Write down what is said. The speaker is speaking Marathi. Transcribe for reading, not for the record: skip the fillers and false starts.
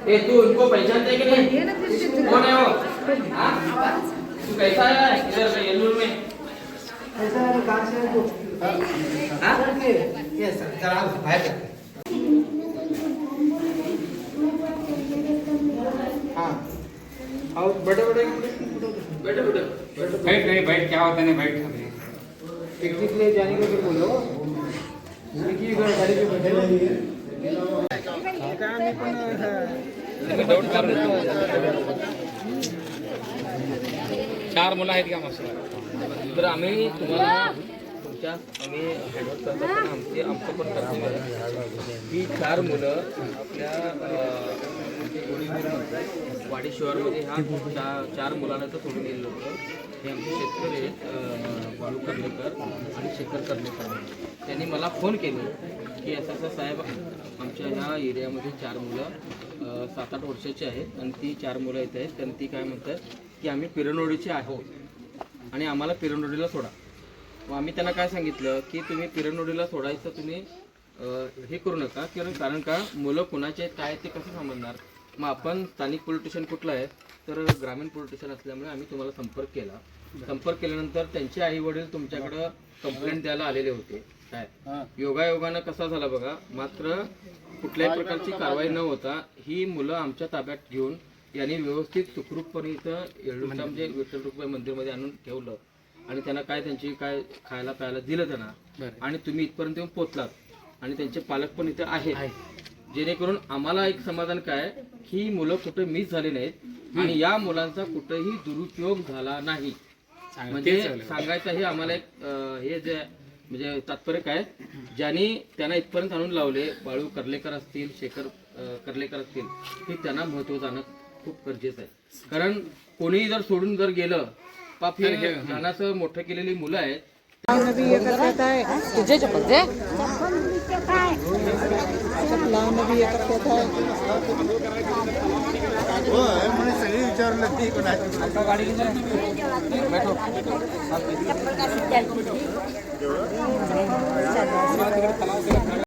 ए तू उनको पहचानते है कि नहीं? कौन है वो? हाँ? तू कैसा है इधर येलूर में? कैसा है? कहाँ से है तू? हाँ? ये सर जरा बाहर जाते हाँ और बड़े बड़े बैठो बैठो बैठ गए बैठ क्या होता है बैठ पिकनिक ले जाने को तो बोलो देखिए गाड़ी पे बैठे चार मुलं आहेत का मस्त तर आम्ही तुम्हाला तुमच्या आम्ही हँडवर्क करतो पण आमचं पण कर्तव्य आहे ही 4 मुलं आपल्या वाडी शिवारमध्ये ह्या 4 मुलांना तर सोडून गेलेलं होतं. हे आमचे शेतकरी आहेत बाळू कर्लेकर आणि शेखर कर्लेकर. त्यांनी मला फोन केले की असं साहेब आमच्या ह्या एरियामध्ये 4 मुलं 7-8 वर्षाची आहेत आणि ती 4 मुलं येत आहेत. आणि ती काय म्हणतात की आम्ही पिरनोडीचे आहोत आणि आम्हाला पिरनोडीला सोडा. मग आम्ही त्यांना काय सांगितलं की तुम्ही पिरनोडीला सोडायचं तुम्ही हे करू नका कारण का मुलं कुणाचे आहेत काय ते कसं समजणार. मग आपण स्थानिक पोलीस स्टेशन कुठलं आहे तर ग्रामीण पोलीस स्टेशन असल्यामुळे आम्ही तुम्हाला संपर्क केला. संपर्क केल्यानंतर त्यांचे आई वडील तुमच्याकडं कंप्लेंट द्यायला आलेले होते. काय योगायोगानं कसा झाला बघा. मात्र कुठल्याही प्रकारची कारवाई न होता ही मुलं आमच्या ताब्यात घेऊन यांनी व्यवस्थित सुखरूपपणे इथं येळूरच्या म्हणजे विठ्ठल रुक्मिणी मंदिरमध्ये आणून ठेवलं आणि त्यांना काय त्यांची काय खायला प्यायला दिलं त्यांना आणि तुम्ही इथपर्यंत येऊन पोचलात आणि त्यांचे पालक पण इथे आहेत. जेणेकरून आम्हाला एक समाधान काय ही मुलं कुठे मिस झाली नाहीत आणि या मुलांचा कुठेही दुरुपयोग झाला नाही. म्हणजे सांगायचं हे आम्हाला एक हे जे म्हणजे तात्पर्य काय ज्यांनी त्यांना इथपर्यंत आणून लावले बाळू कर्लेकर असतील शेखर कर्लेकर असतील हे त्यांना महत्त्व जाणं खूप गरजेचं आहे. कारण कोणीही जर सोडून जर गेलं पाप हे लहानाचं मोठं केलेली मुलं आहेत. तुझे चप्पल दे सगळी विचारलं ती कोणाची